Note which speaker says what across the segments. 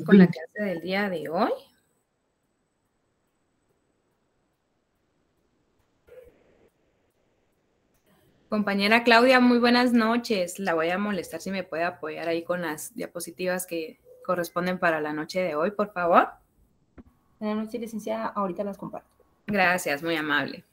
Speaker 1: con la clase del día de hoy. Compañera Claudia, muy buenas noches. La voy a molestar si me puede apoyar ahí con las diapositivas que corresponden para la noche de hoy, por favor.
Speaker 2: Buenas noches, licenciada. Ahorita las comparto.
Speaker 1: Gracias, muy amable.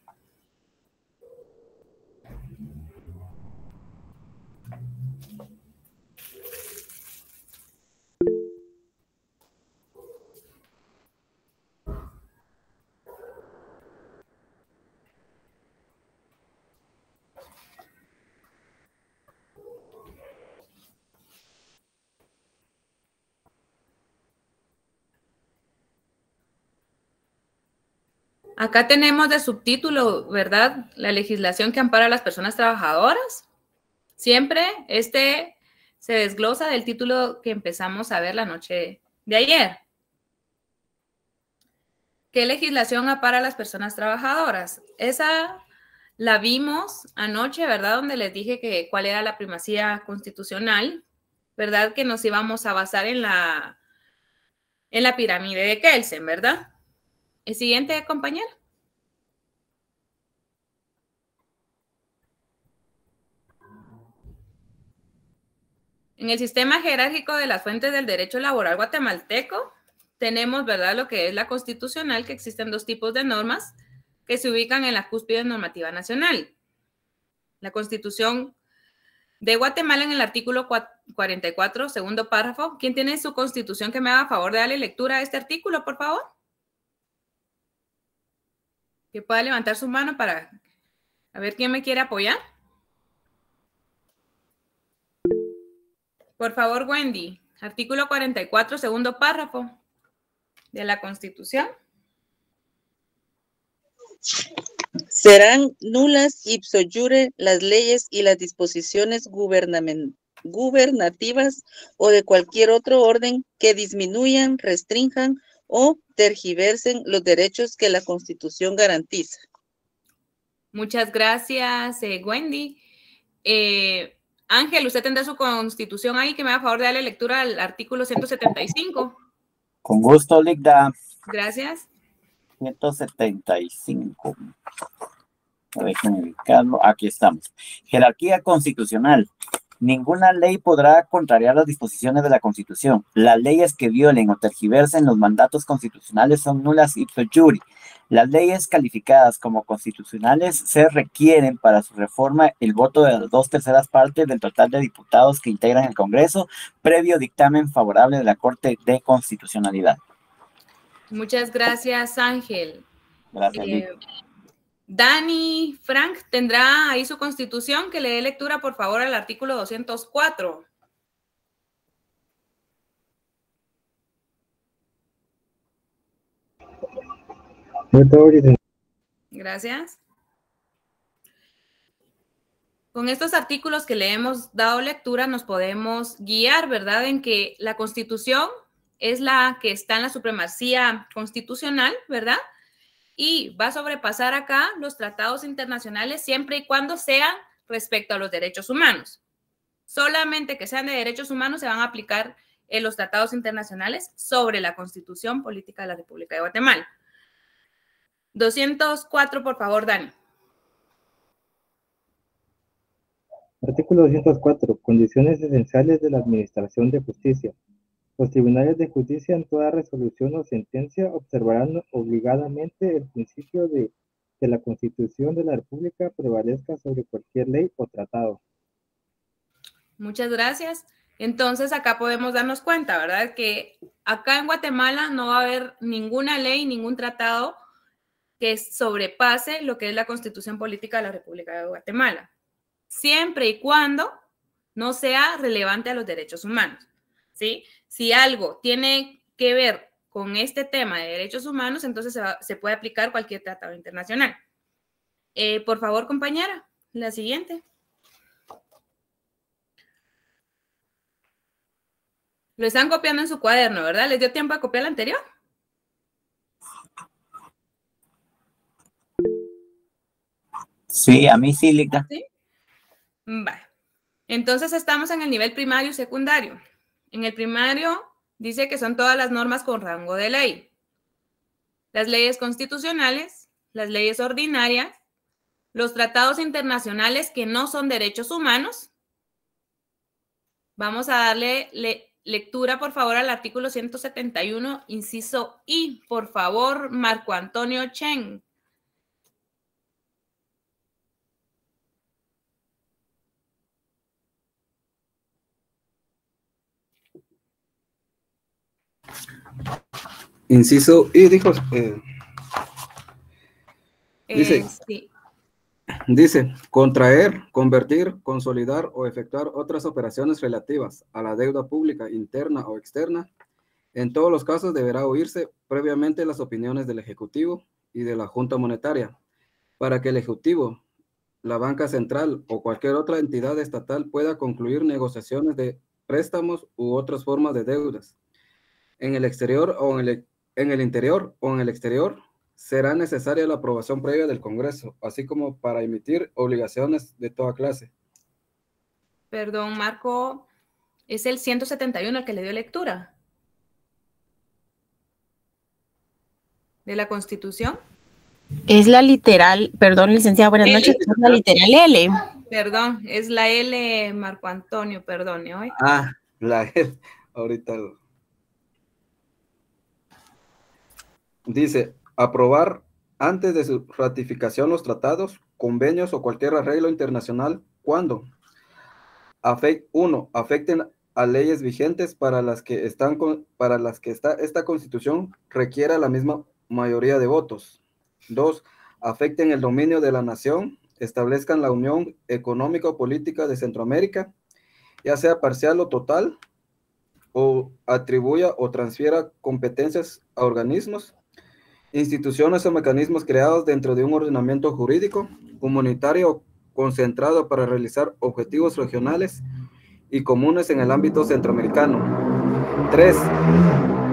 Speaker 1: Acá tenemos de subtítulo, ¿verdad? La legislación que ampara a las personas trabajadoras. Siempre se desglosa del título que empezamos a ver la noche de ayer. ¿Qué legislación ampara a las personas trabajadoras? Esa la vimos anoche, ¿verdad? Donde les dije cuál era la primacía constitucional, ¿verdad? Que nos íbamos a basar en la pirámide de Kelsen, ¿verdad? El siguiente, compañero. En el sistema jerárquico de las fuentes del derecho laboral guatemalteco, tenemos, ¿verdad?, lo que es la constitucional, que existen dos tipos de normas que se ubican en la cúspide normativa nacional. La Constitución de Guatemala en el artículo 44, segundo párrafo. ¿Quién tiene su constitución que me haga favor de darle lectura a este artículo, por favor? Que pueda levantar su mano para a ver quién me quiere apoyar. Por favor, Wendy. Artículo 44, segundo párrafo de la Constitución.
Speaker 3: Serán nulas ipso iure las leyes y las disposiciones gubernativas o de cualquier otro orden que disminuyan, restrinjan o tergiversen los derechos que la Constitución garantiza.
Speaker 1: Muchas gracias, Wendy. Ángel, usted tendrá su Constitución ahí, que me haga favor de darle lectura al artículo 175.
Speaker 4: Con gusto, Ligda.
Speaker 1: Gracias.
Speaker 4: 175. Déjenme ubicarlo. Aquí estamos. Jerarquía constitucional. Ninguna ley podrá contrariar las disposiciones de la Constitución. Las leyes que violen o tergiversen los mandatos constitucionales son nulas ipso iure. Las leyes calificadas como constitucionales se requieren para su reforma el voto de las 2/3 partes del total de diputados que integran el Congreso, previo dictamen favorable de la Corte de Constitucionalidad.
Speaker 1: Muchas gracias, Ángel.
Speaker 4: Gracias.
Speaker 1: Dani Frank, ¿tendrá ahí su Constitución? Que le dé lectura, por favor, al artículo 204. Gracias. Con estos artículos que le hemos dado lectura nos podemos guiar, ¿verdad?, en que la Constitución es la que está en la supremacía constitucional, ¿verdad? Y va a sobrepasar acá los tratados internacionales siempre y cuando sean respecto a los derechos humanos. Solamente que sean de derechos humanos se van a aplicar los tratados internacionales sobre la Constitución Política de la República de Guatemala. 204, por favor, Dani.
Speaker 5: Artículo 204. Condiciones esenciales de la administración de justicia. Los tribunales de justicia en toda resolución o sentencia observarán obligadamente el principio de que la Constitución de la República prevalezca sobre cualquier ley o tratado.
Speaker 1: Muchas gracias. Entonces acá podemos darnos cuenta, ¿verdad?, que acá en Guatemala no va a haber ninguna ley, ningún tratado que sobrepase lo que es la Constitución Política de la República de Guatemala, siempre y cuando no sea relevante a los derechos humanos, ¿sí? Si algo tiene que ver con este tema de derechos humanos, entonces se puede aplicar cualquier tratado internacional. Por favor, compañera, la siguiente. Lo están copiando en su cuaderno, ¿verdad? ¿Les dio tiempo a copiar la anterior?
Speaker 4: Sí, a mí sí, Ligda.
Speaker 1: ¿Sí? Vale. Entonces estamos en el nivel primario y secundario. En el primario Dice que son todas las normas con rango de ley. Las leyes constitucionales, las leyes ordinarias, los tratados internacionales que no son derechos humanos. Vamos a darle lectura, por favor, al artículo 171, inciso I. Por favor, Marco Antonio Chen.
Speaker 6: Inciso I, dijo. Dice,
Speaker 1: Sí.
Speaker 6: Dice, contraer, convertir, consolidar o efectuar otras operaciones relativas a la deuda pública interna o externa. En todos los casos deberá oírse previamente las opiniones del Ejecutivo y de la Junta Monetaria, para que el Ejecutivo, la Banca Central o cualquier otra entidad estatal pueda concluir negociaciones de préstamos u otras formas de deudas. En el exterior o en el interior o en el exterior, será necesaria la aprobación previa del Congreso, así como para emitir obligaciones de toda clase.
Speaker 1: Perdón, Marco, es el 171 el que le dio lectura de la Constitución.
Speaker 7: Es la literal, perdón, licenciada, buenas noches, es la literal L.
Speaker 1: Perdón, es la L, Marco Antonio, perdone. ¿Oye?
Speaker 6: La L, ahorita. Dice, aprobar antes de su ratificación los tratados, convenios o cualquier arreglo internacional cuando 1. Afecten a leyes vigentes para las que esta Constitución requiera la misma mayoría de votos. 2. Afecten el dominio de la nación, establezcan la Unión Económica o Política de Centroamérica, ya sea parcial o total, o atribuya o transfiera competencias a organismos, instituciones o mecanismos creados dentro de un ordenamiento jurídico, comunitario concentrado para realizar objetivos regionales y comunes en el ámbito centroamericano. 3.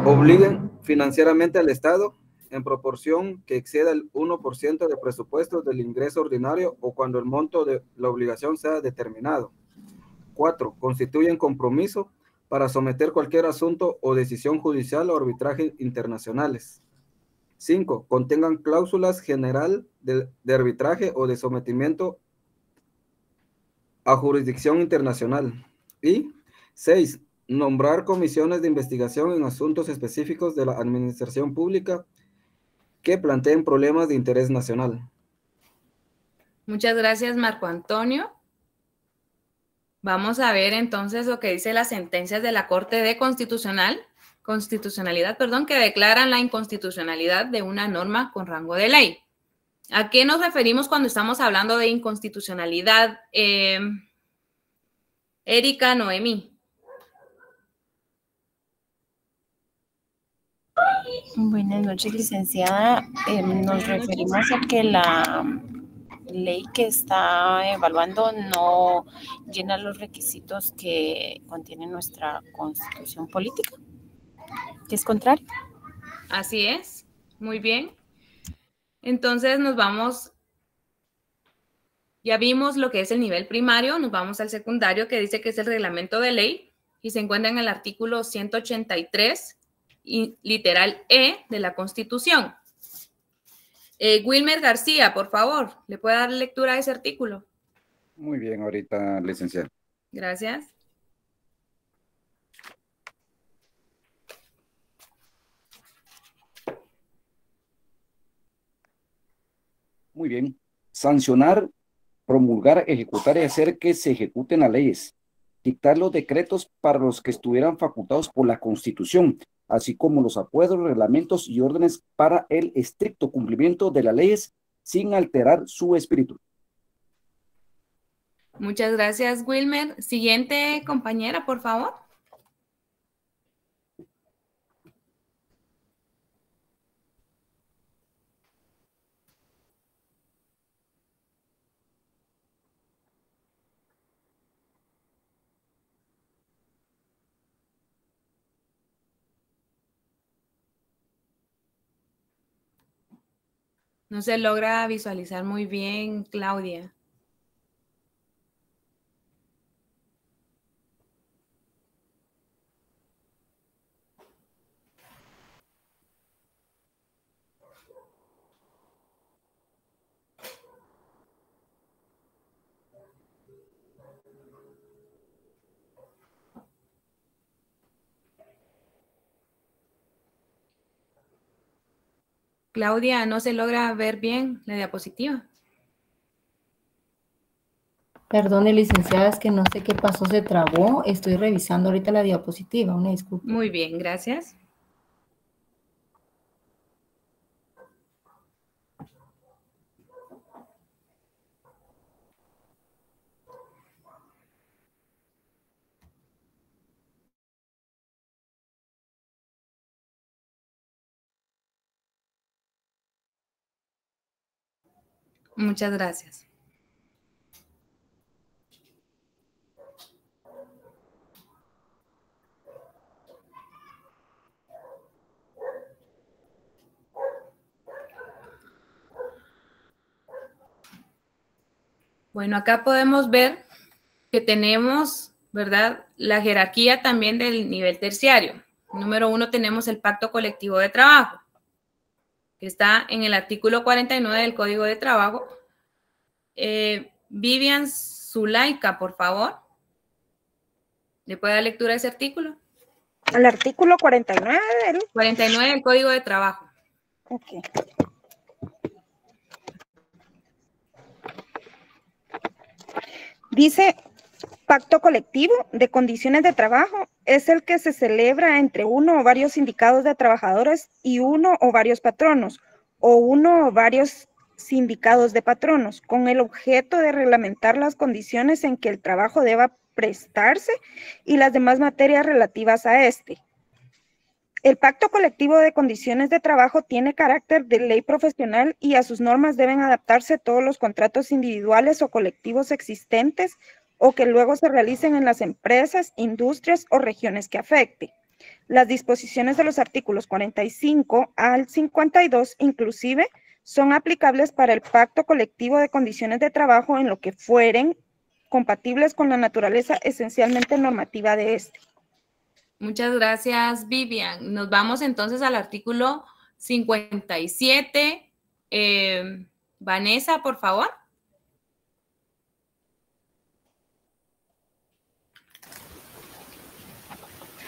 Speaker 6: Obliguen financieramente al Estado en proporción que exceda el 1% de presupuesto del ingreso ordinario o cuando el monto de la obligación sea determinado. 4. Constituyen compromiso para someter cualquier asunto o decisión judicial o arbitraje internacionales. 5. Contengan cláusulas general de arbitraje o de sometimiento a jurisdicción internacional. Y 6. Nombrar comisiones de investigación en asuntos específicos de la administración pública que planteen problemas de interés nacional.
Speaker 1: Muchas gracias, Marco Antonio. Vamos a ver entonces lo que dice las sentencias de la Corte de Constitucionalidad, que declaran la inconstitucionalidad de una norma con rango de ley. ¿A qué nos referimos cuando estamos hablando de inconstitucionalidad? Erika, Noemí.
Speaker 7: Buenas noches, licenciada. Nos referimos a que la ley que está evaluando no llena los requisitos que contiene nuestra Constitución política, que es contrario.
Speaker 1: Así es, muy bien. Entonces nos vamos, ya vimos lo que es el nivel primario, nos vamos al secundario que dice que es el reglamento de ley y se encuentra en el artículo 183 y literal E de la Constitución. Wilmer García, por favor, ¿le puede dar lectura a ese artículo?
Speaker 8: Muy bien, ahorita, licenciada.
Speaker 1: Gracias.
Speaker 8: Muy bien. Sancionar, promulgar, ejecutar y hacer que se ejecuten las leyes. Dictar los decretos para los que estuvieran facultados por la Constitución, así como los acuerdos, reglamentos y órdenes para el estricto cumplimiento de las leyes sin alterar su espíritu.
Speaker 1: Muchas gracias, Wilmer. Siguiente compañera, por favor. No se logra visualizar muy bien, Claudia. Claudia, no se logra ver bien la diapositiva.
Speaker 2: Perdone, licenciada, es que no sé qué pasó, se trabó. Estoy revisando ahorita la diapositiva, una disculpa.
Speaker 1: Muy bien, gracias. Muchas gracias. Bueno, acá podemos ver que tenemos, ¿verdad?, la jerarquía también del nivel terciario. Número 1 tenemos el pacto colectivo de trabajo, que está en el artículo 49 del Código de Trabajo. Vivian Zulaika, por favor. ¿Le puede dar lectura a ese artículo?
Speaker 9: Al artículo 49 del...
Speaker 1: 49 del Código de Trabajo.
Speaker 9: Ok. Dice, pacto colectivo de condiciones de trabajo es el que se celebra entre uno o varios sindicatos de trabajadores y uno o varios patronos, o uno o varios sindicatos de patronos, con el objeto de reglamentar las condiciones en que el trabajo deba prestarse y las demás materias relativas a este. El pacto colectivo de condiciones de trabajo tiene carácter de ley profesional y a sus normas deben adaptarse todos los contratos individuales o colectivos existentes o que luego se realicen en las empresas, industrias o regiones que afecte. Las disposiciones de los artículos 45 al 52 inclusive son aplicables para el pacto colectivo de condiciones de trabajo en lo que fueren compatibles con la naturaleza esencialmente normativa de este.
Speaker 1: Muchas gracias, Vivian. Nos vamos entonces al artículo 57. Vanessa, por favor.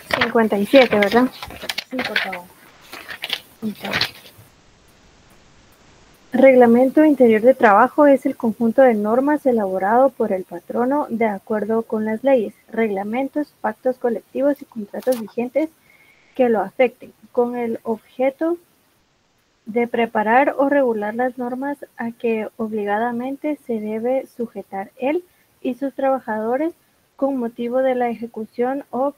Speaker 10: $57, ¿verdad?
Speaker 2: Sí, por favor.
Speaker 10: Reglamento interior de trabajo es el conjunto de normas elaborado por el patrono de acuerdo con las leyes, reglamentos, pactos colectivos y contratos vigentes que lo afecten, con el objeto de preparar o regular las normas a que obligadamente se debe sujetar él y sus trabajadores con motivo de la ejecución o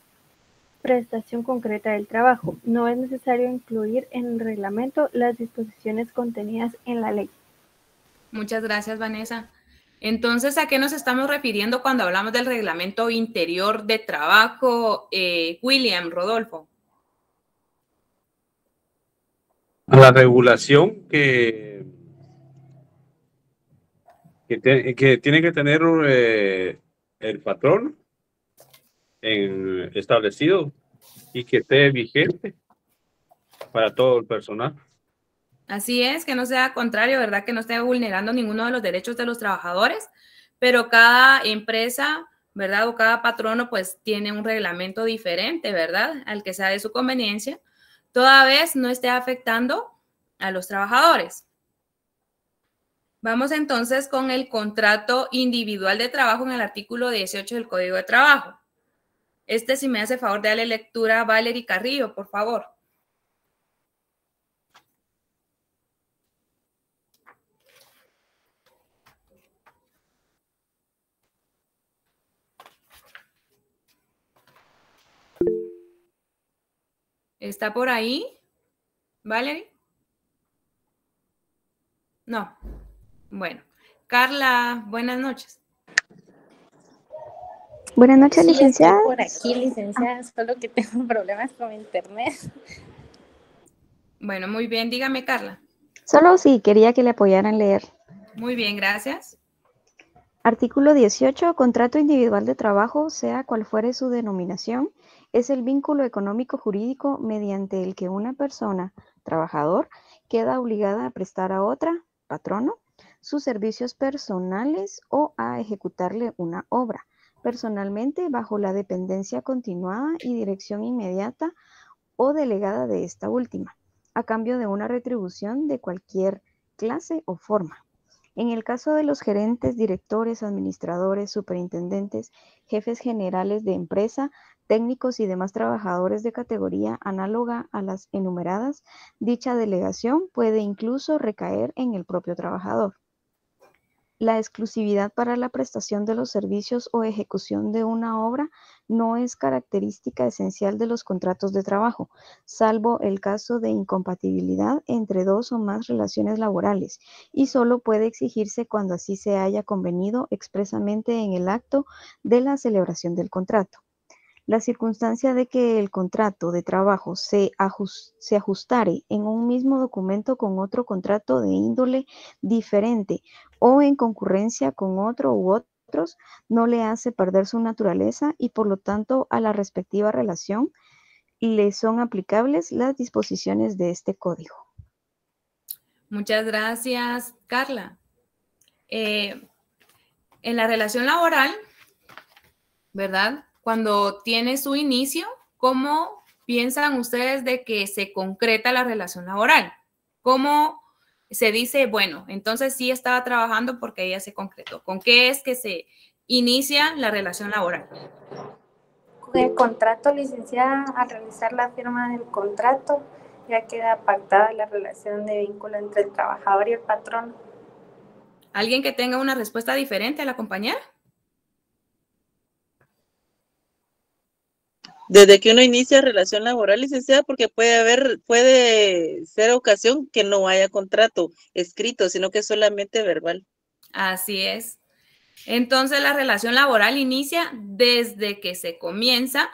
Speaker 10: prestación concreta del trabajo. No es necesario incluir en el reglamento las disposiciones contenidas en la ley.
Speaker 1: Muchas gracias, Vanessa. Entonces, ¿a qué nos estamos refiriendo cuando hablamos del reglamento interior de trabajo? William, Rodolfo.
Speaker 11: A la regulación que tiene que tener el patrón establecido y que esté vigente para todo el personal.
Speaker 1: Así es, que no sea contrario, ¿verdad? Que no esté vulnerando ninguno de los derechos de los trabajadores, pero cada empresa, ¿verdad? O cada patrono, pues tiene un reglamento diferente, ¿verdad? Al que sea de su conveniencia, toda vez no esté afectando a los trabajadores. Vamos entonces con el contrato individual de trabajo en el artículo 18 del Código de Trabajo. Si me hace favor de darle lectura a Valerie Carrillo, por favor. ¿Está por ahí, Valerie? No. Bueno. Carla, buenas noches.
Speaker 12: Buenas noches, licenciada.
Speaker 13: Estoy por aquí, licenciada, solo que tengo problemas con internet.
Speaker 1: Bueno, muy bien. Dígame, Carla.
Speaker 12: Solo sí, quería que le apoyaran a leer.
Speaker 1: Muy bien, gracias.
Speaker 12: Artículo 18. Contrato individual de trabajo, sea cual fuere su denominación, es el vínculo económico jurídico mediante el que una persona, trabajador, queda obligada a prestar a otra, patrono, sus servicios personales o a ejecutarle una obra, personalmente bajo la dependencia continuada y dirección inmediata o delegada de esta última, a cambio de una retribución de cualquier clase o forma. En el caso de los gerentes, directores, administradores, superintendentes, jefes generales de empresa, técnicos y demás trabajadores de categoría análoga a las enumeradas, dicha delegación puede incluso recaer en el propio trabajador. La exclusividad para la prestación de los servicios o ejecución de una obra no es característica esencial de los contratos de trabajo, salvo el caso de incompatibilidad entre dos o más relaciones laborales, y solo puede exigirse cuando así se haya convenido expresamente en el acto de la celebración del contrato. La circunstancia de que el contrato de trabajo se ajustare en un mismo documento con otro contrato de índole diferente o en concurrencia con otro u otros no le hace perder su naturaleza y por lo tanto a la respectiva relación le son aplicables las disposiciones de este código.
Speaker 1: Muchas gracias, Carla. En la relación laboral, ¿verdad? Cuando tiene su inicio, ¿cómo piensan ustedes de que se concreta la relación laboral? ¿Cómo se dice, bueno, entonces sí estaba trabajando porque ella se concretó? ¿Con qué es que se inicia la relación laboral?
Speaker 13: Con el contrato, licenciada, al realizar la firma del contrato, ya queda pactada la relación de vínculo entre el trabajador y el patrón.
Speaker 1: ¿Alguien que tenga una respuesta diferente a la compañera?
Speaker 3: Desde que uno inicia relación laboral, licenciada, porque puede ser ocasión que no haya contrato escrito, sino que solamente verbal.
Speaker 1: Así es. Entonces, la relación laboral inicia desde que se comienza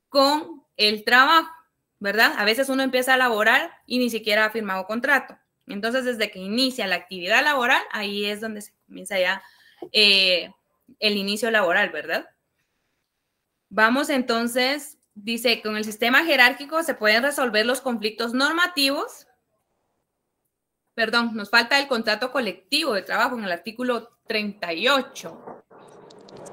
Speaker 1: con el trabajo, ¿verdad? A veces uno empieza a laborar y ni siquiera ha firmado contrato. Entonces, desde que inicia la actividad laboral, ahí es donde se comienza ya el inicio laboral, ¿verdad? Vamos entonces, dice, con el sistema jerárquico se pueden resolver los conflictos normativos. Perdón, nos falta el contrato colectivo de trabajo en el artículo 38.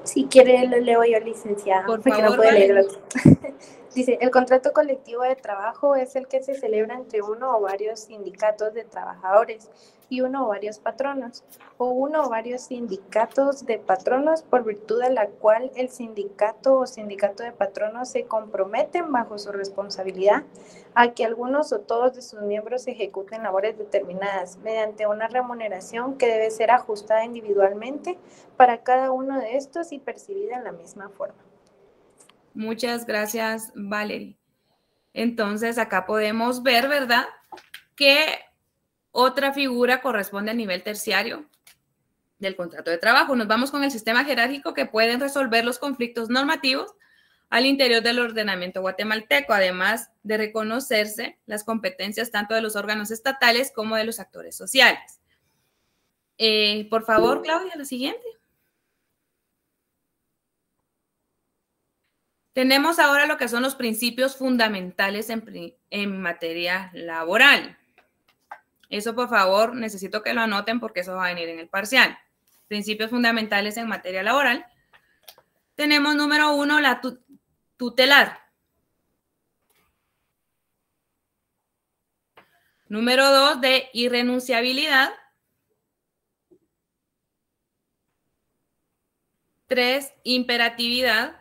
Speaker 13: Si quiere, lo leo yo, licenciada.
Speaker 1: Por
Speaker 13: porque
Speaker 1: favor,
Speaker 13: no puede leer el
Speaker 1: Valerie.
Speaker 13: otro. Dice, el contrato colectivo de trabajo es el que se celebra entre uno o varios sindicatos de trabajadores y uno o varios patronos, o uno o varios sindicatos de patronos, por virtud de la cual el sindicato o sindicato de patronos se comprometen bajo su responsabilidad a que algunos o todos de sus miembros ejecuten labores determinadas mediante una remuneración que debe ser ajustada individualmente para cada uno de estos y percibida en la misma forma.
Speaker 1: Muchas gracias, Valerie. Entonces, acá podemos ver, ¿verdad?, que otra figura corresponde al nivel terciario del contrato de trabajo. Nos vamos con el sistema jerárquico que pueden resolver los conflictos normativos al interior del ordenamiento guatemalteco, además de reconocerse las competencias tanto de los órganos estatales como de los actores sociales. Por favor, Claudia, la siguiente. Tenemos ahora lo que son los principios fundamentales en materia laboral. Eso, por favor, necesito que lo anoten porque eso va a venir en el parcial. Principios fundamentales en materia laboral. Tenemos número 1, la tutelar. Número 2, de irrenunciabilidad. 3, imperatividad.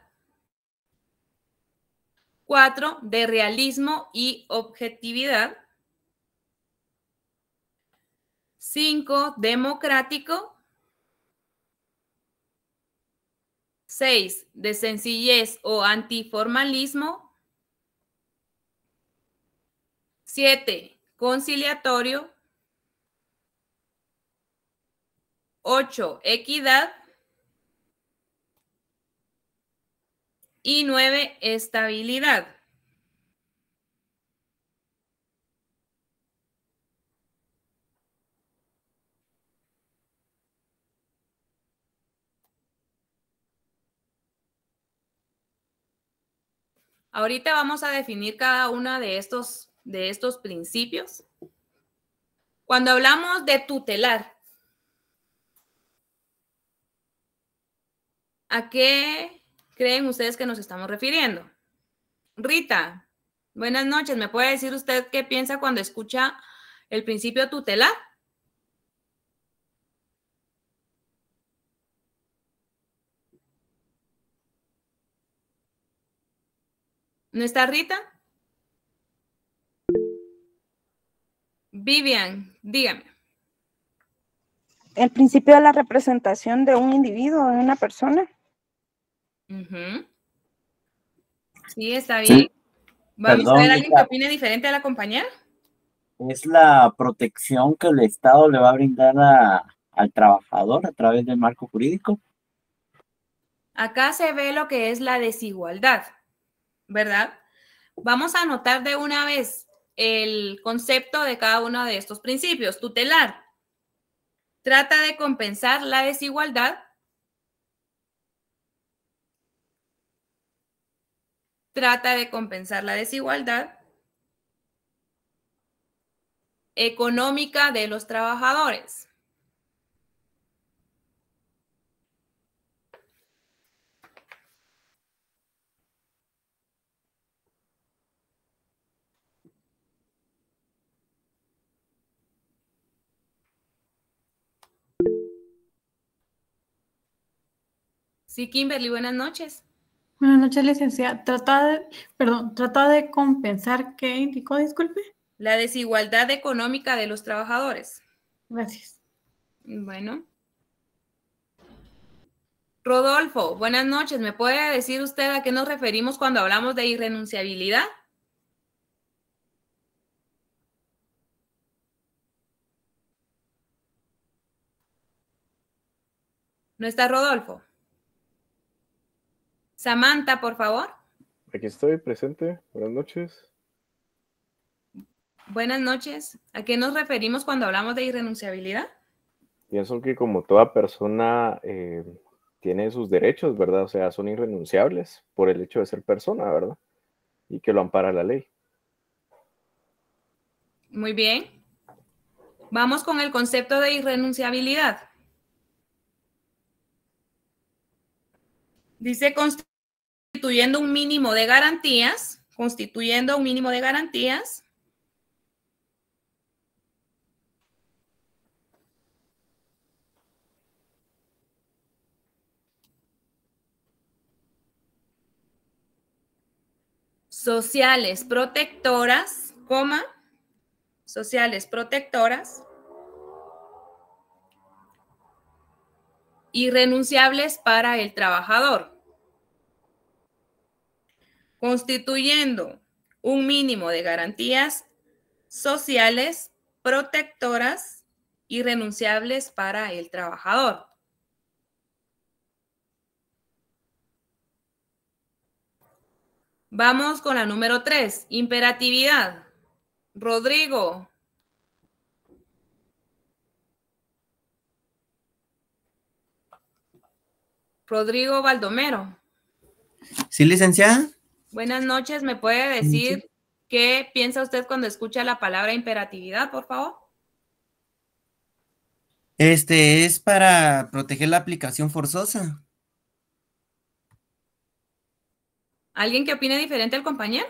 Speaker 1: 4, de realismo y objetividad. 5, democrático. 6, de sencillez o antiformalismo. 7, conciliatorio. 8, equidad. Y 9, estabilidad. Ahorita vamos a definir cada uno de estos principios. Cuando hablamos de tutelar, ¿a qué creen ustedes que nos estamos refiriendo? Rita, Buenas noches. ¿Me puede decir usted qué piensa cuando escucha el principio tutelar? ¿No está Rita? Vivian, dígame.
Speaker 9: El principio de la representación de un individuo, de una persona.
Speaker 1: Ujú. Sí, está bien.
Speaker 4: Sí.
Speaker 1: Vamos a
Speaker 4: Perdón,
Speaker 1: ver a alguien que opine diferente a la compañera.
Speaker 4: es la protección que el Estado le va a brindar al trabajador a través del marco jurídico.
Speaker 1: Acá se ve lo que es la desigualdad, ¿verdad? Vamos a anotar de una vez el concepto de cada uno de estos principios. Tutelar. Trata de compensar la desigualdad. Trata de compensar la desigualdad económica de los trabajadores. Sí, Kimberly, buenas noches.
Speaker 14: Buenas noches, licenciada. Trata de compensar, ¿qué indicó? Disculpe.
Speaker 1: La desigualdad económica de los trabajadores.
Speaker 14: Gracias.
Speaker 1: Bueno. Rodolfo, buenas noches. ¿Me puede decir usted a qué nos referimos cuando hablamos de irrenunciabilidad? ¿No está Rodolfo? Samantha, por favor.
Speaker 15: Aquí estoy presente. Buenas noches.
Speaker 1: Buenas noches. ¿A qué nos referimos cuando hablamos de irrenunciabilidad?
Speaker 15: Pienso que como toda persona tiene sus derechos, ¿verdad? O sea, son irrenunciables por el hecho de ser persona, ¿verdad? Y que lo ampara la ley.
Speaker 1: Muy bien. Vamos con el concepto de irrenunciabilidad. Dice constituyendo un mínimo de garantías, sociales protectoras, irrenunciables para el trabajador, constituyendo un mínimo de garantías sociales protectoras irrenunciables para el trabajador. Vamos con la número 3, imperatividad. Rodrigo. Rodrigo Baldomero.
Speaker 16: Sí, licenciada.
Speaker 1: Buenas noches. ¿Me puede decir qué piensa usted cuando escucha la palabra imperatividad, por favor?
Speaker 16: Es para proteger la aplicación forzosa.
Speaker 1: ¿Alguien que opine diferente al compañero?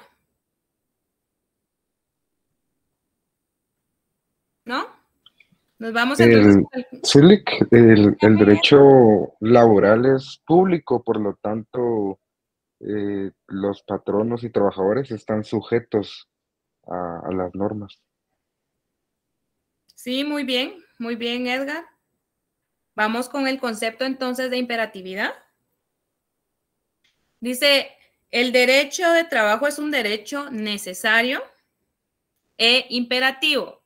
Speaker 1: ¿No? Nos vamos entonces.
Speaker 17: El derecho laboral es público, por lo tanto, los patronos y trabajadores están sujetos a las normas.
Speaker 1: Sí, muy bien, Edgar. Vamos con el concepto entonces de imperatividad. Dice, el derecho de trabajo es un derecho necesario e imperativo.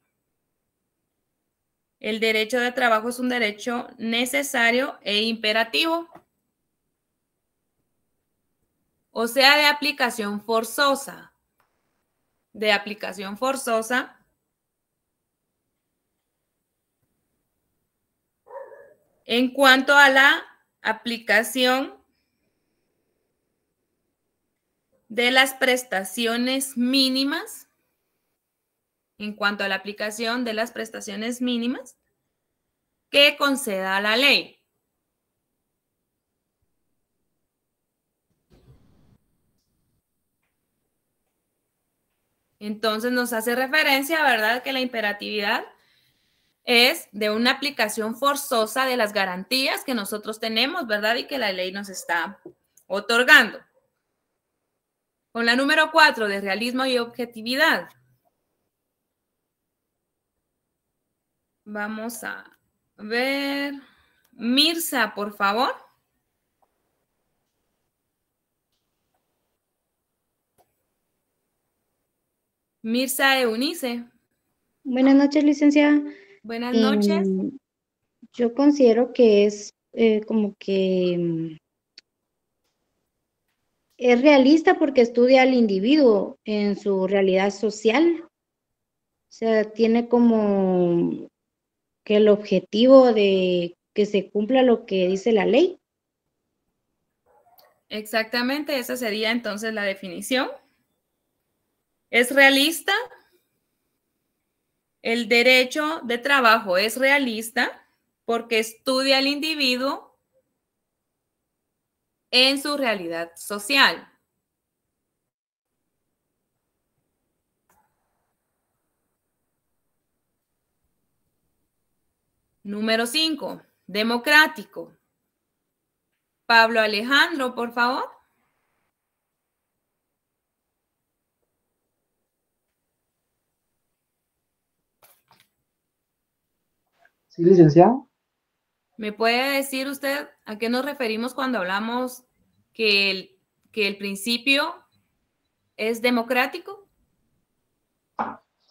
Speaker 1: El derecho de trabajo es un derecho necesario e imperativo. O sea, de aplicación forzosa. De aplicación forzosa. En cuanto a la aplicación de las prestaciones mínimas, que conceda la ley. Entonces nos hace referencia, ¿verdad?, que la imperatividad es de una aplicación forzosa de las garantías que nosotros tenemos, ¿verdad?, y que la ley nos está otorgando. Con la número 4, de realismo y objetividad. Vamos a ver. Mirza, por favor. Mirza Eunice.
Speaker 18: Buenas noches, licenciada.
Speaker 1: Buenas noches.
Speaker 18: Yo considero que es como que es realista porque estudia al individuo en su realidad social. O sea, tiene como que el objetivo de que se cumpla lo que dice la ley.
Speaker 1: Exactamente, esa sería entonces la definición. ¿Es realista? El derecho de trabajo es realista porque estudia al individuo en su realidad social. Número 5, democrático. Pablo Alejandro, por favor.
Speaker 19: Sí, licenciada.
Speaker 1: ¿Me puede decir usted a qué nos referimos cuando hablamos que el principio es democrático?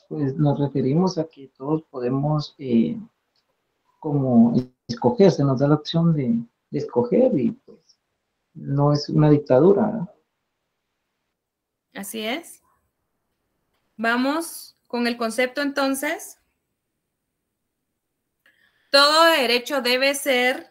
Speaker 19: Pues nos referimos a que todos podemos como escoger, se nos da la opción de escoger y pues no es una dictadura, ¿verdad?
Speaker 1: Así es. Vamos con el concepto entonces. Todo derecho debe ser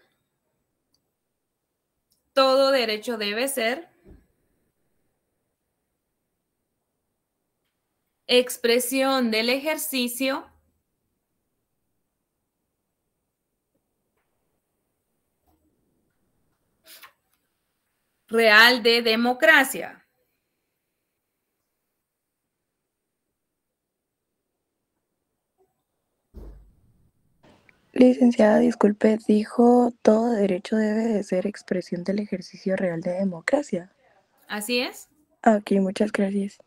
Speaker 1: expresión del ejercicio real de democracia.
Speaker 20: Licenciada, disculpe, dijo todo derecho debe de ser expresión del ejercicio real de democracia.
Speaker 1: Así es.
Speaker 20: Ok, muchas gracias.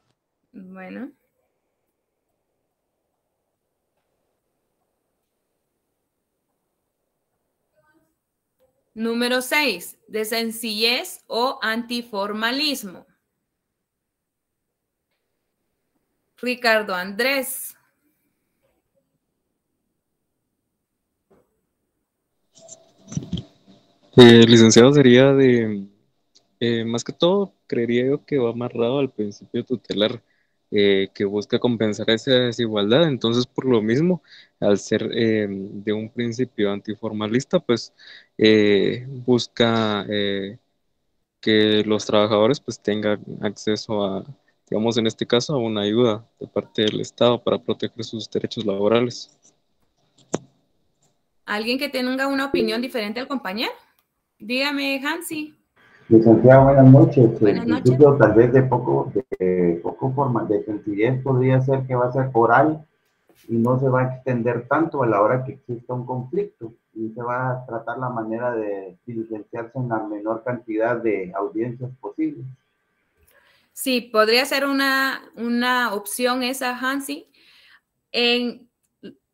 Speaker 1: Bueno. Número 6, de sencillez o antiformalismo. Ricardo Andrés.
Speaker 21: Licenciado, sería de, más que todo, creería yo que va amarrado al principio tutelar, que busca compensar esa desigualdad. Entonces, por lo mismo, al ser de un principio antiformalista, pues busca que los trabajadores pues tengan acceso a, digamos en este caso, a una ayuda de parte del Estado para proteger sus derechos laborales.
Speaker 1: ¿Alguien que tenga una opinión diferente al compañero? Dígame, Hansi.
Speaker 22: Licenciada, buenas noches.
Speaker 1: Buenas
Speaker 22: En
Speaker 1: noches.
Speaker 22: principio, tal vez de forma de sencillez podría ser que va a ser oral y no se va a extender tanto a la hora que exista un conflicto y se va a tratar la manera de diligenciarse en la menor cantidad de audiencias posibles.
Speaker 1: Sí, podría ser una opción esa, Hansi.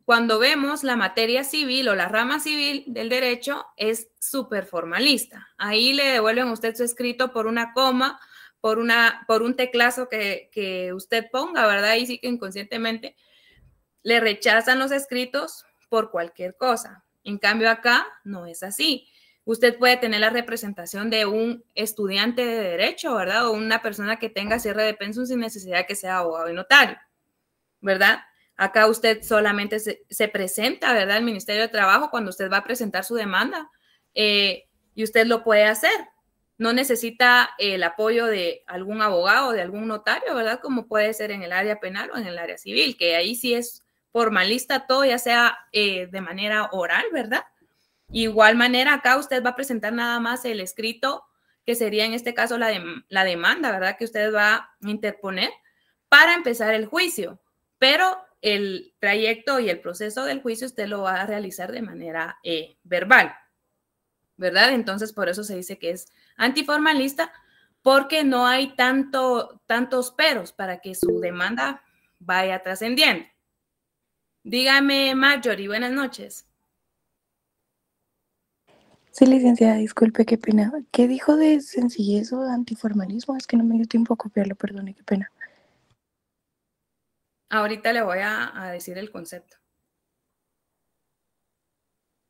Speaker 1: Cuando vemos la materia civil o la rama civil del derecho, es súper formalista. Ahí le devuelven a usted su escrito por una coma, por un teclazo que usted ponga, ¿verdad? Y sí que inconscientemente le rechazan los escritos por cualquier cosa. En cambio, acá no es así. Usted puede tener la representación de un estudiante de derecho, ¿verdad? O una persona que tenga cierre de pensum sin necesidad que sea abogado y notario, ¿verdad? Acá usted solamente se presenta, ¿verdad?, al Ministerio de Trabajo cuando usted va a presentar su demanda y usted lo puede hacer. No necesita el apoyo de algún abogado o de algún notario, ¿verdad?, como puede ser en el área penal o en el área civil, que ahí sí es formalista todo, ya sea de manera oral, ¿verdad? Igual manera, acá usted va a presentar nada más el escrito, que sería en este caso la demanda, ¿verdad?, que usted va a interponer para empezar el juicio, pero el trayecto y el proceso del juicio usted lo va a realizar de manera verbal, ¿verdad? Entonces, por eso se dice que es antiformalista, porque no hay tantos peros para que su demanda vaya trascendiendo. Dígame, Marjorie, buenas noches.
Speaker 20: Sí, licenciada, disculpe, qué pena. ¿Qué dijo de sencillez o de antiformalismo? Es que no me dio tiempo a copiarlo, perdone, qué pena.
Speaker 1: Ahorita le voy a decir el concepto.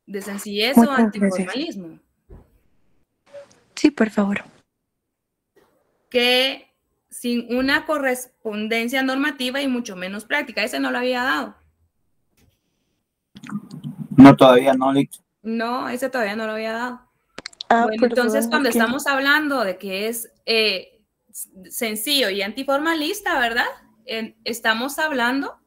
Speaker 1: ¿De sencillez o
Speaker 20: Muchas gracias.
Speaker 1: antiformalismo?
Speaker 20: Sí, por favor.
Speaker 1: Que sin una correspondencia normativa y mucho menos práctica. Ese no lo había dado.
Speaker 4: No, todavía no, Lick.
Speaker 1: No, ese todavía no lo había dado.
Speaker 20: Ah,
Speaker 1: Bueno,
Speaker 20: perdón,
Speaker 1: entonces cuando
Speaker 20: es que-
Speaker 1: estamos hablando de que es sencillo y antiformalista, ¿verdad? Estamos hablando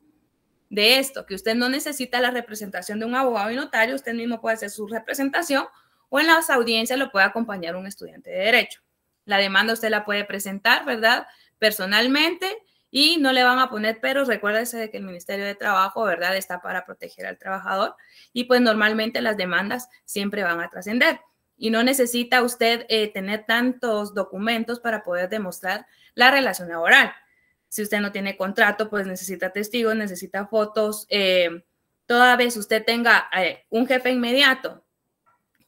Speaker 1: de esto, que usted no necesita la representación de un abogado y notario, usted mismo puede hacer su representación o en las audiencias lo puede acompañar un estudiante de derecho. La demanda usted la puede presentar, ¿verdad? Personalmente y no le van a poner peros. Recuérdese de que el Ministerio de Trabajo, ¿verdad? Está para proteger al trabajador y pues normalmente las demandas siempre van a trascender y no necesita usted tener tantos documentos para poder demostrar la relación laboral. Si usted no tiene contrato, pues necesita testigos, necesita fotos. Toda vez usted tenga un jefe inmediato,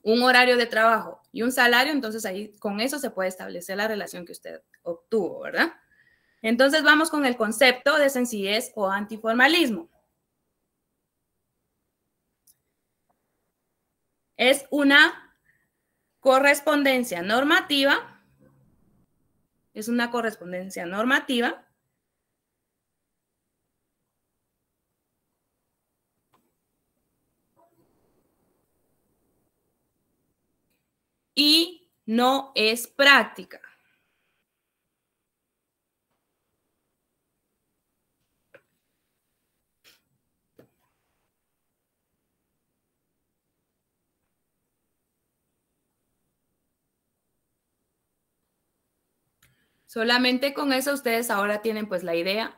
Speaker 1: un horario de trabajo y un salario, entonces ahí con eso se puede establecer la relación que usted obtuvo, ¿verdad? Entonces vamos con el concepto de sencillez o antiformalismo. Es una correspondencia normativa. Es una correspondencia normativa y no es práctica. Solamente con eso ustedes ahora tienen pues la idea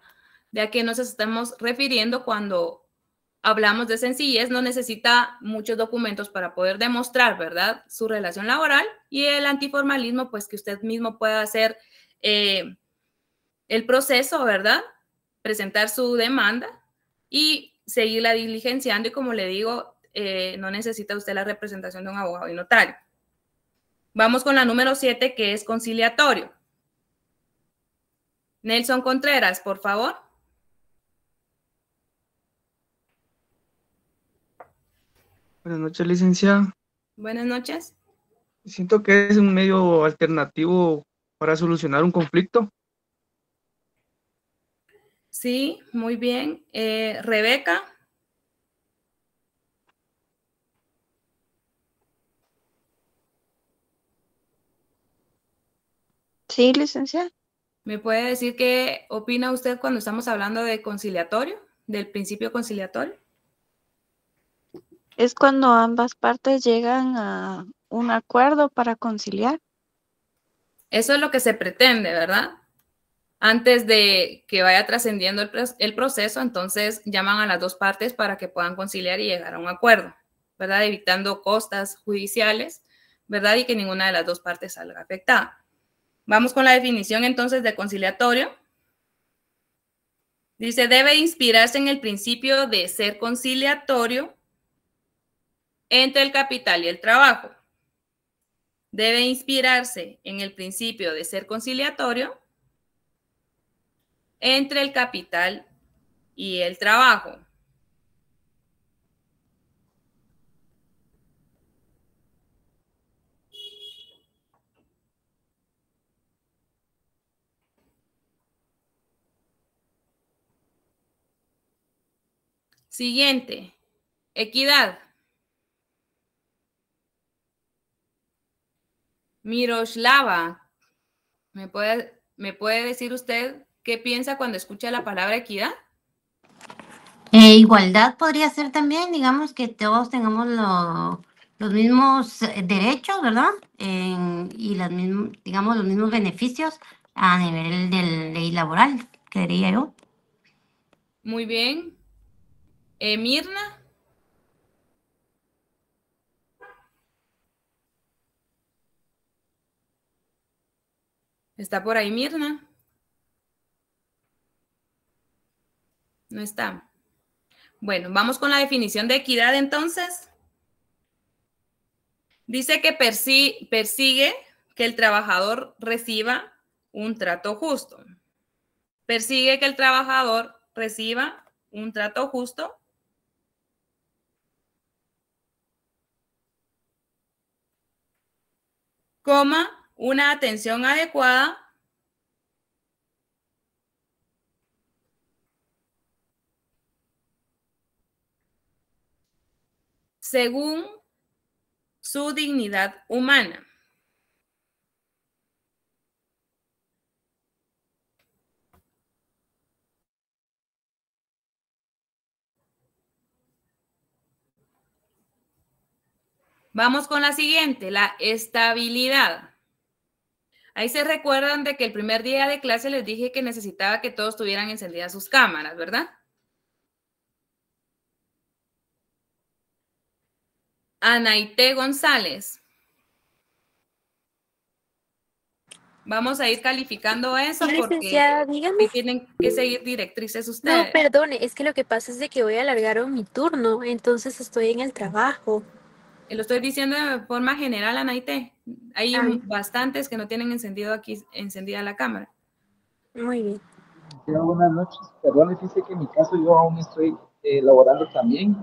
Speaker 1: de a qué nos estamos refiriendo cuando hablamos de sencillez. No necesita muchos documentos para poder demostrar, ¿verdad?, su relación laboral, y el antiformalismo, pues que usted mismo pueda hacer el proceso, ¿verdad?, presentar su demanda y seguirla diligenciando y como le digo, no necesita usted la representación de un abogado y notario. Vamos con la número 7, que es conciliatorio. Nelson Contreras, por favor.
Speaker 5: Buenas noches, licenciada.
Speaker 1: Buenas noches.
Speaker 5: Siento que es un medio alternativo para solucionar un conflicto.
Speaker 1: Sí, muy bien. Rebeca.
Speaker 12: Sí, licenciada.
Speaker 1: ¿Me puede decir qué opina usted cuando estamos hablando de conciliatorio, del principio conciliatorio?
Speaker 12: Es cuando ambas partes llegan a un acuerdo para conciliar.
Speaker 1: Eso es lo que se pretende, ¿verdad? Antes de que vaya trascendiendo el proceso, entonces llaman a las dos partes para que puedan conciliar y llegar a un acuerdo, ¿verdad? Evitando costas judiciales, ¿verdad? Y que ninguna de las dos partes salga afectada. Vamos con la definición entonces de conciliatorio. Dice, debe inspirarse en el principio de ser conciliatorio entre el capital y el trabajo. Debe inspirarse en el principio de ser conciliatorio entre el capital y el trabajo. Siguiente, equidad. Miroslava, ¿me puede decir usted qué piensa cuando escucha la palabra equidad?
Speaker 6: Igualdad podría ser también, digamos que todos tengamos los mismos derechos, ¿verdad? Y digamos, los mismos beneficios a nivel de ley laboral. creería yo.
Speaker 1: Muy bien. Mirna. ¿Está por ahí Mirna? No está. Bueno, vamos con la definición de equidad entonces. Dice que persigue que el trabajador reciba un trato justo. Persigue que el trabajador reciba un trato justo. Coma, una atención adecuada. Según su dignidad humana. Vamos con la siguiente, la estabilidad. Ahí se recuerdan de que el primer día de clase les dije que necesitaba que todos tuvieran encendidas sus cámaras, ¿verdad? Anaité González. Vamos a ir calificando eso
Speaker 7: Licenciada,
Speaker 1: porque
Speaker 7: dígame.
Speaker 1: tienen que seguir directrices
Speaker 7: No,
Speaker 1: ustedes.
Speaker 7: perdone, es que lo que pasa es de que voy a alargar mi turno, entonces estoy en el trabajo.
Speaker 1: Lo estoy diciendo de forma general, Anaité. Hay bastantes que no tienen encendida la cámara.
Speaker 7: Muy bien.
Speaker 19: Buenas noches. Perdón, dice que en mi caso yo aún estoy laborando también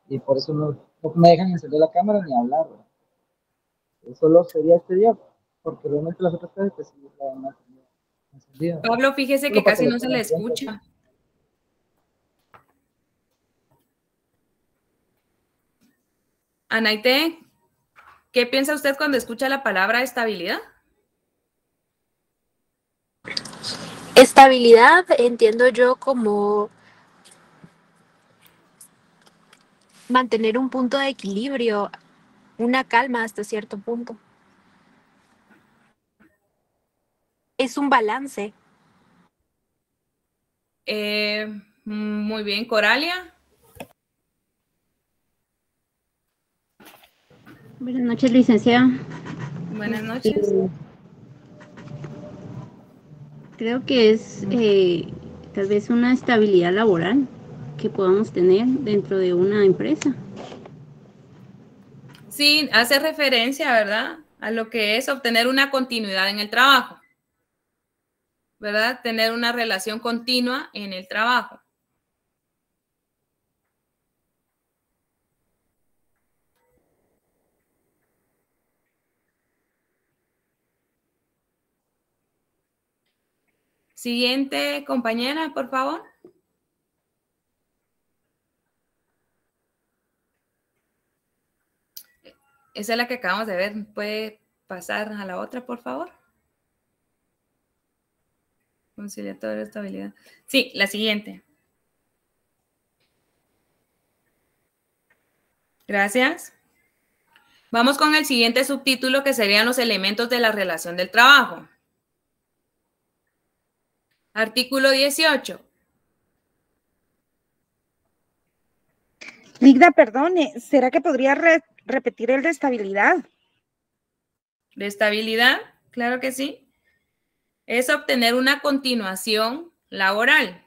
Speaker 19: y por eso no me dejan encender la cámara ni hablar, ¿verdad? Solo sería este día, porque realmente las otras clases pues sí la van a tener encendida.
Speaker 1: Pablo, fíjese que casi no se le escucha. Anaité, ¿qué piensa usted cuando escucha la palabra estabilidad?
Speaker 7: Estabilidad entiendo yo como mantener un punto de equilibrio, una calma hasta cierto punto. Es un balance.
Speaker 1: Muy bien, Coralia.
Speaker 18: Buenas noches, licenciada.
Speaker 1: Buenas noches.
Speaker 18: Creo que es tal vez una estabilidad laboral que podamos tener dentro de una empresa.
Speaker 1: Sí, hace referencia, ¿verdad? A lo que es obtener una continuidad en el trabajo, ¿verdad? Tener una relación continua en el trabajo. Siguiente compañera, por favor. Esa es la que acabamos de ver. ¿Puede pasar a la otra, por favor? Conciliatorio de estabilidad. Sí, la siguiente. Gracias. Vamos con el siguiente subtítulo, que serían los elementos de la relación del trabajo. Artículo 18.
Speaker 9: Ligda, perdone, ¿será que podría repetir el de estabilidad?
Speaker 1: De estabilidad, claro que sí. Es obtener una continuación laboral.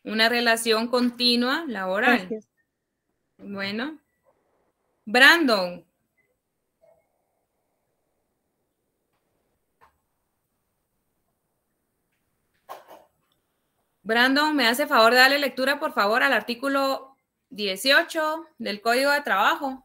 Speaker 1: Una relación continua laboral.
Speaker 9: Gracias.
Speaker 1: Bueno. Brandon. Brandon, ¿me hace favor de darle lectura, por favor, al artículo 18 del Código de Trabajo?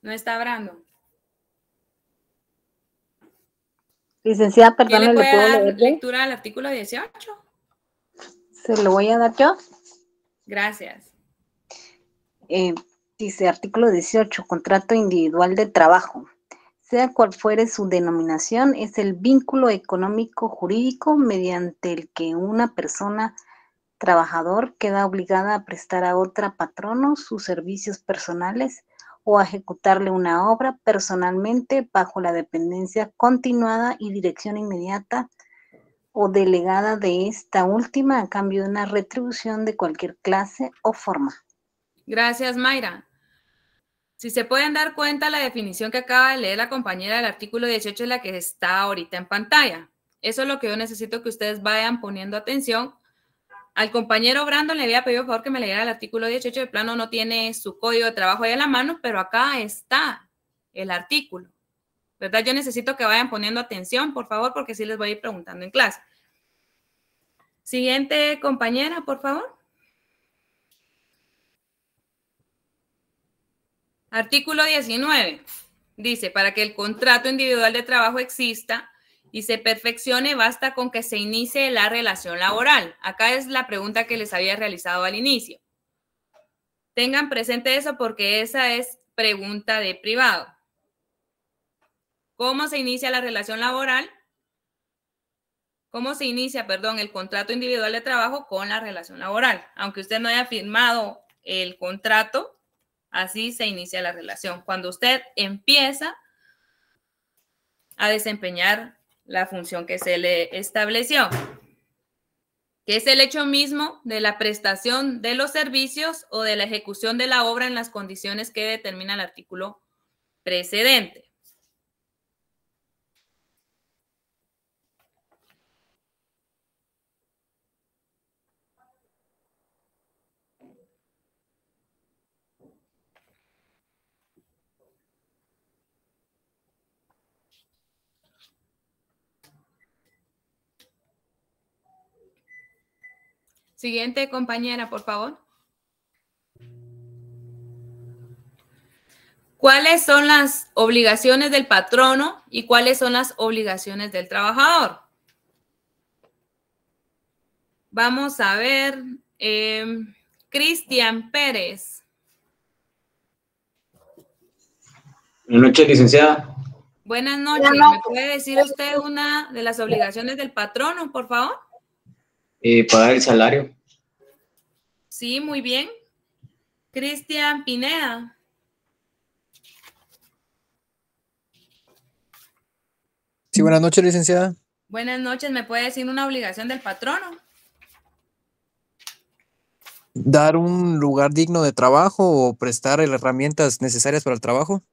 Speaker 1: No está Brandon.
Speaker 8: Licenciada,
Speaker 1: ¿Quién
Speaker 8: perdón,
Speaker 1: le
Speaker 8: ¿le
Speaker 1: puede
Speaker 8: puedo
Speaker 1: dar
Speaker 8: leer?
Speaker 1: lectura al artículo 18?
Speaker 8: ¿Se lo voy a dar yo?
Speaker 1: Gracias.
Speaker 8: Dice artículo 18, contrato individual de trabajo. Sea cual fuere su denominación, es el vínculo económico jurídico mediante el que una persona trabajador queda obligada a prestar a otra patrono sus servicios personales o a ejecutarle una obra personalmente bajo la dependencia continuada y dirección inmediata o delegada de esta última a cambio de una retribución de cualquier clase o forma.
Speaker 1: Gracias, Mayra. Si se pueden dar cuenta, la definición que acaba de leer la compañera del artículo 18 es la que está ahorita en pantalla. Eso es lo que yo necesito que ustedes vayan poniendo atención. Al compañero Brandon le había pedido por favor que me leyera el artículo 18, de plano no tiene su código de trabajo ahí a la mano, pero acá está el artículo, ¿verdad? Yo necesito que vayan poniendo atención, por favor, porque sí les voy a ir preguntando en clase. Siguiente compañera, por favor. Artículo 19. Dice, para que el contrato individual de trabajo exista y se perfeccione, basta con que se inicie la relación laboral. Acá es la pregunta que les había realizado al inicio. Tengan presente eso porque esa es pregunta de privado. ¿Cómo se inicia la relación laboral? ¿Cómo se inicia, el contrato individual de trabajo con la relación laboral? Aunque usted no haya firmado el contrato, así se inicia la relación. Cuando usted empieza a desempeñar la función que se le estableció, que es el hecho mismo de la prestación de los servicios o de la ejecución de la obra en las condiciones que determina el artículo precedente. Siguiente compañera, por favor. ¿Cuáles son las obligaciones del patrono y cuáles son las obligaciones del trabajador? Vamos a ver. Cristian Pérez.
Speaker 2: Buenas noches, licenciada.
Speaker 1: Buenas noches. ¿Me puede decir usted una de las obligaciones del patrono, por favor?
Speaker 2: Pagar el salario.
Speaker 1: Sí, muy bien. Cristian Pineda.
Speaker 10: Sí, buenas noches, licenciada.
Speaker 1: Buenas noches. ¿Me puede decir una obligación del patrono?
Speaker 10: Dar un lugar digno de trabajo o prestar las herramientas necesarias para el trabajo.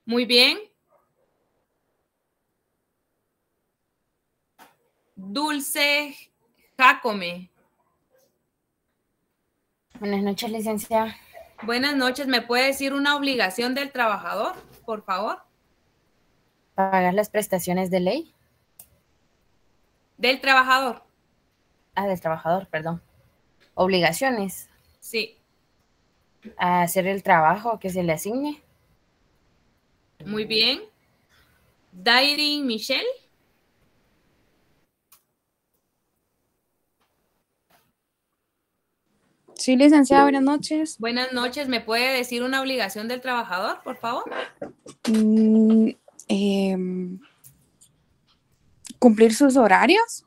Speaker 1: Muy bien. Dulce Jacome.
Speaker 23: Buenas noches, licenciada.
Speaker 1: Buenas noches. ¿Me puede decir una obligación del trabajador, por favor?
Speaker 23: Pagar las prestaciones de ley.
Speaker 1: Del trabajador.
Speaker 23: Ah, del trabajador, perdón. Obligaciones.
Speaker 1: Sí.
Speaker 23: A hacer el trabajo que se le asigne.
Speaker 1: Muy bien. Dairin Michelle.
Speaker 24: Sí, licenciada, buenas noches.
Speaker 1: Buenas noches. ¿Me puede decir una obligación del trabajador, por favor?
Speaker 24: ¿Cumplir sus horarios?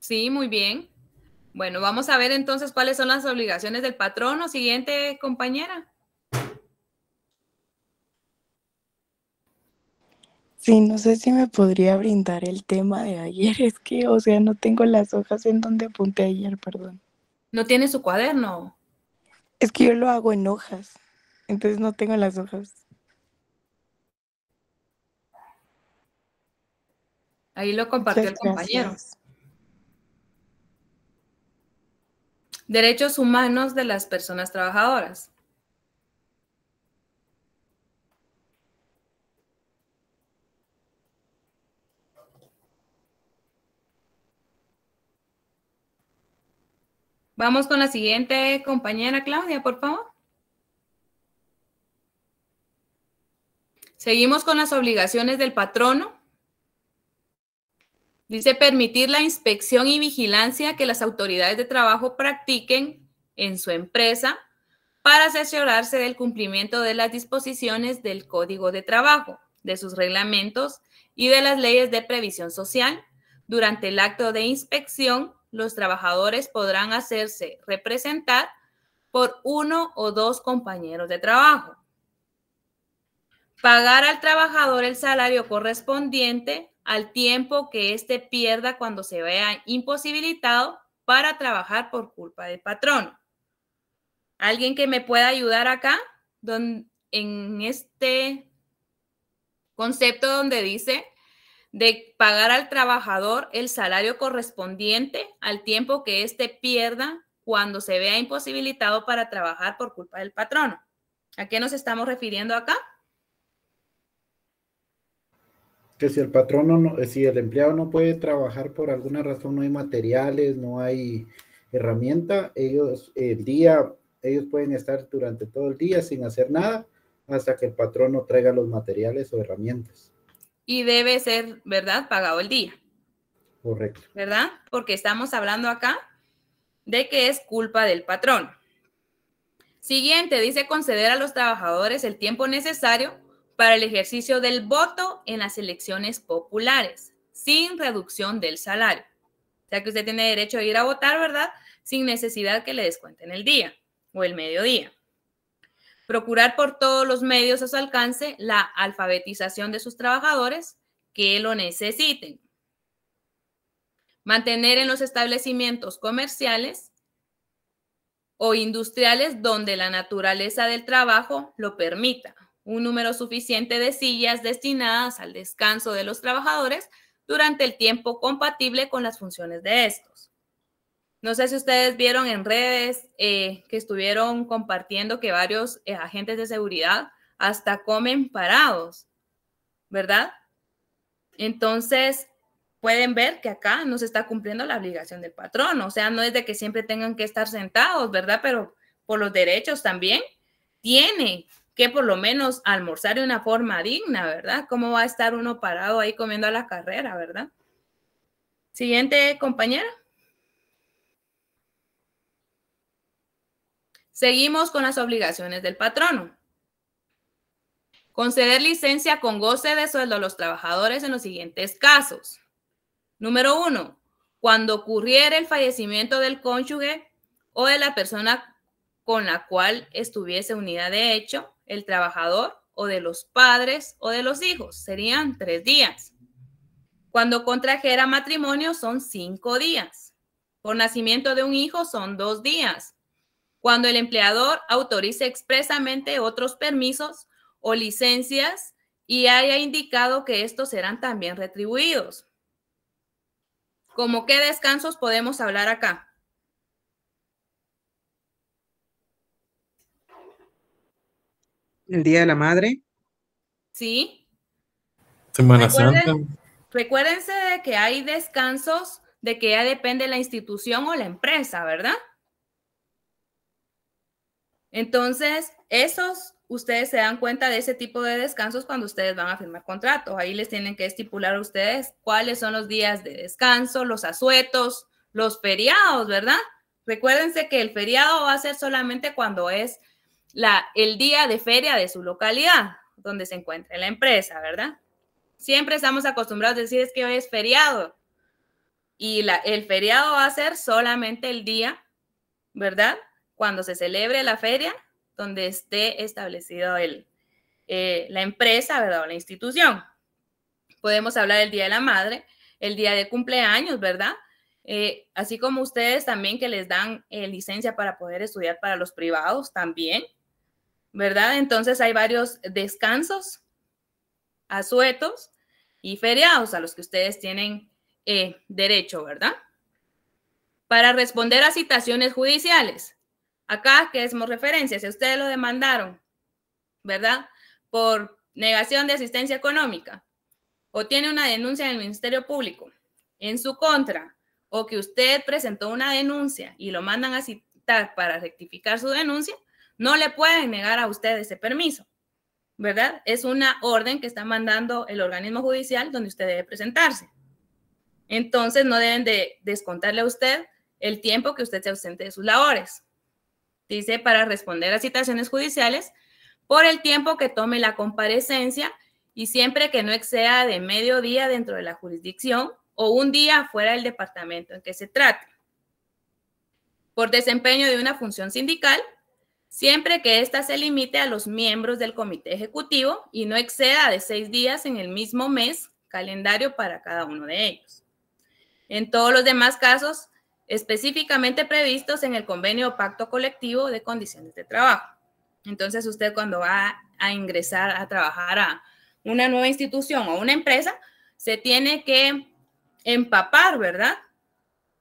Speaker 1: Sí, muy bien. Bueno, vamos a ver entonces cuáles son las obligaciones del patrono. Siguiente, compañera.
Speaker 20: Sí, no sé si me podría brindar el tema de ayer. Es que, o sea, no tengo las hojas en donde apunté ayer, perdón.
Speaker 1: ¿No tiene su cuaderno?
Speaker 20: Es que yo lo hago en hojas, entonces no tengo las hojas.
Speaker 1: Ahí lo compartió
Speaker 20: Muchas
Speaker 1: el compañero.
Speaker 20: gracias.
Speaker 1: Derechos humanos de las personas trabajadoras. Vamos con la siguiente compañera, Claudia, por favor. Seguimos con las obligaciones del patrono. Dice permitir la inspección y vigilancia que las autoridades de trabajo practiquen en su empresa para cerciorarse del cumplimiento de las disposiciones del Código de Trabajo, de sus reglamentos y de las leyes de previsión social. Durante el acto de inspección, los trabajadores podrán hacerse representar por 1 o 2 compañeros de trabajo. Pagar al trabajador el salario correspondiente al tiempo que éste pierda cuando se vea imposibilitado para trabajar por culpa del patrón. ¿Alguien que me pueda ayudar acá? En este concepto donde dice de pagar al trabajador el salario correspondiente al tiempo que éste pierda cuando se vea imposibilitado para trabajar por culpa del patrono. ¿A qué nos estamos refiriendo acá?
Speaker 3: Que si el patrono, si el empleado no puede trabajar por alguna razón, no hay materiales, no hay herramienta, ellos pueden estar durante todo el día sin hacer nada hasta que el patrono traiga los materiales o herramientas.
Speaker 1: Y debe ser, ¿verdad?, pagado el día.
Speaker 3: Correcto.
Speaker 1: ¿Verdad? Porque estamos hablando acá de que es culpa del patrón. Siguiente, dice conceder a los trabajadores el tiempo necesario para el ejercicio del voto en las elecciones populares, sin reducción del salario. O sea que usted tiene derecho a ir a votar, ¿verdad?, sin necesidad que le descuenten el día o el mediodía. Procurar por todos los medios a su alcance la alfabetización de sus trabajadores que lo necesiten. Mantener en los establecimientos comerciales o industriales donde la naturaleza del trabajo lo permita un número suficiente de sillas destinadas al descanso de los trabajadores durante el tiempo compatible con las funciones de estos. No sé si ustedes vieron en redes que estuvieron compartiendo que varios agentes de seguridad hasta comen parados, ¿verdad? Entonces, pueden ver que acá no se está cumpliendo la obligación del patrón. O sea, no es de que siempre tengan que estar sentados, ¿verdad? Pero por los derechos también tiene que por lo menos almorzar de una forma digna, ¿verdad? ¿Cómo va a estar uno parado ahí comiendo a la carrera, verdad? Siguiente, compañera. Seguimos con las obligaciones del patrono. Conceder licencia con goce de sueldo a los trabajadores en los siguientes casos. Número 1, cuando ocurriera el fallecimiento del cónyuge o de la persona con la cual estuviese unida de hecho, el trabajador, o de los padres o de los hijos, serían 3 días. Cuando contrajera matrimonio son 5 días. Por nacimiento de un hijo son 2 días. Cuando el empleador autorice expresamente otros permisos o licencias y haya indicado que estos serán también retribuidos. ¿Cómo qué descansos podemos hablar acá?
Speaker 11: El Día de la Madre.
Speaker 1: Sí.
Speaker 21: Semana Santa.
Speaker 1: Recuérdense de que hay descansos de que ya depende la institución o la empresa, ¿verdad? Entonces, esos ustedes se dan cuenta de ese tipo de descansos cuando ustedes van a firmar contratos. Ahí les tienen que estipular a ustedes cuáles son los días de descanso, los asuetos, los feriados, ¿verdad? Recuérdense que el feriado va a ser solamente cuando es el día de feria de su localidad, donde se encuentre la empresa, ¿verdad? Siempre estamos acostumbrados a decir es que hoy es feriado. Y el feriado va a ser solamente el día, ¿verdad?, cuando se celebre la feria, donde esté establecido la empresa, ¿verdad?, o la institución. Podemos hablar del Día de la Madre, el día de cumpleaños, ¿verdad? Así como ustedes también que les dan licencia para poder estudiar para los privados también, ¿verdad? Entonces hay varios descansos, asuetos y feriados a los que ustedes tienen derecho, ¿verdad? Para responder a citaciones judiciales. Acá que hacemos referencia, si ustedes lo demandaron, ¿verdad?, por negación de asistencia económica o tiene una denuncia en el Ministerio Público en su contra o que usted presentó una denuncia y lo mandan a citar para rectificar su denuncia, no le pueden negar a usted ese permiso, ¿verdad? Es una orden que está mandando el organismo judicial donde usted debe presentarse. Entonces no deben de descontarle a usted el tiempo que usted se ausente de sus labores. Dice, para responder a citaciones judiciales por el tiempo que tome la comparecencia y siempre que no exceda de medio día dentro de la jurisdicción o un día fuera del departamento en que se trate. Por desempeño de una función sindical, siempre que ésta se limite a los miembros del comité ejecutivo y no exceda de 6 días en el mismo mes calendario para cada uno de ellos. En todos los demás casos, específicamente previstos en el convenio o pacto colectivo de condiciones de trabajo. Entonces, usted cuando va a ingresar a trabajar a una nueva institución o una empresa, se tiene que empapar, ¿verdad?,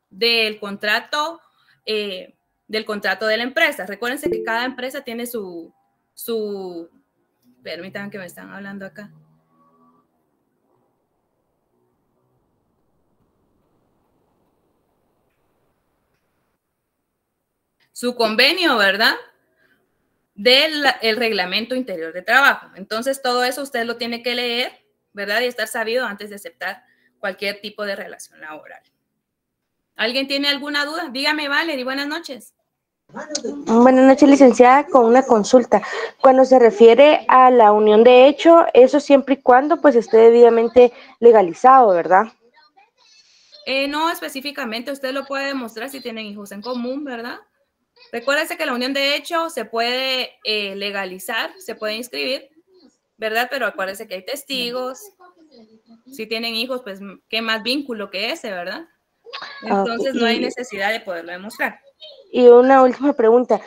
Speaker 1: del contrato de la empresa. Recuérdense que cada empresa tiene su permítanme que me están hablando acá. Su convenio, ¿verdad?, del reglamento interior de trabajo. Entonces, todo eso usted lo tiene que leer, ¿verdad?, y estar sabido antes de aceptar cualquier tipo de relación laboral. ¿Alguien tiene alguna duda? Dígame, Valerie, buenas noches.
Speaker 13: Buenas noches, licenciada, con una consulta. Cuando se refiere a la unión de hecho, eso siempre y cuando pues esté debidamente legalizado, ¿verdad?
Speaker 1: No específicamente, usted lo puede demostrar si tienen hijos en común, ¿verdad? Recuérdese que la unión de hecho se puede legalizar, se puede inscribir, ¿verdad? Pero acuérdese que hay testigos. Si tienen hijos, pues qué más vínculo que ese, ¿verdad? Entonces no hay necesidad de poderlo demostrar.
Speaker 13: Y una última pregunta.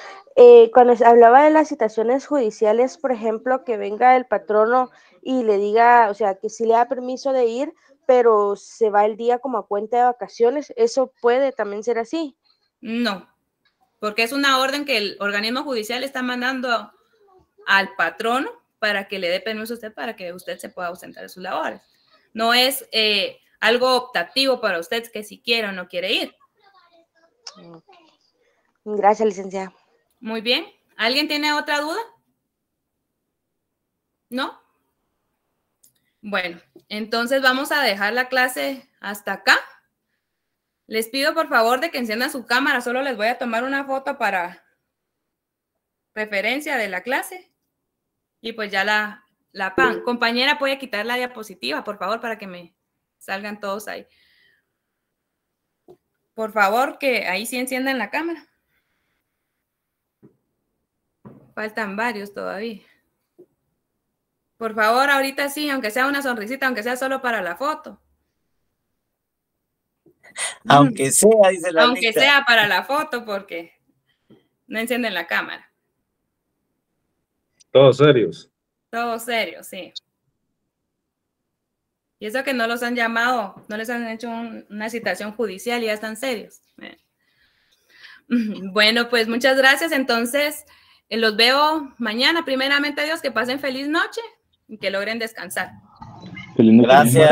Speaker 13: Cuando se hablaba de las citaciones judiciales, por ejemplo, que venga el patrono y le diga, o sea, que sí le da permiso de ir, pero se va el día como a cuenta de vacaciones, ¿eso puede también ser así?
Speaker 1: No, porque es una orden que el organismo judicial está mandando al patrono para que le dé permiso a usted para que usted se pueda ausentar de sus labores. No es algo optativo para usted que si quiere o no quiere ir.
Speaker 13: Okay. Gracias, licenciada.
Speaker 1: Muy bien. ¿Alguien tiene otra duda? ¿No? Bueno, entonces vamos a dejar la clase hasta acá. Les pido por favor de que enciendan su cámara. Solo les voy a tomar una foto para referencia de la clase. Y pues ya la pan. Compañera, ¿puede quitar la diapositiva, por favor, para que me salgan todos ahí? Por favor, que ahí sí enciendan la cámara. Faltan varios todavía. Por favor, ahorita sí, aunque sea una sonrisita, aunque sea solo para la foto.
Speaker 4: Aunque sea, dice la
Speaker 1: Aunque
Speaker 4: lista.
Speaker 1: sea para la foto, porque no encienden la cámara.
Speaker 14: Todos serios.
Speaker 1: Todo serio, sí. Y eso que no los han llamado, no les han hecho una citación judicial y ya están serios. Bueno, pues muchas gracias. Entonces, los veo mañana. Primeramente, Dios, que pasen feliz noche y que logren descansar.
Speaker 4: Gracias.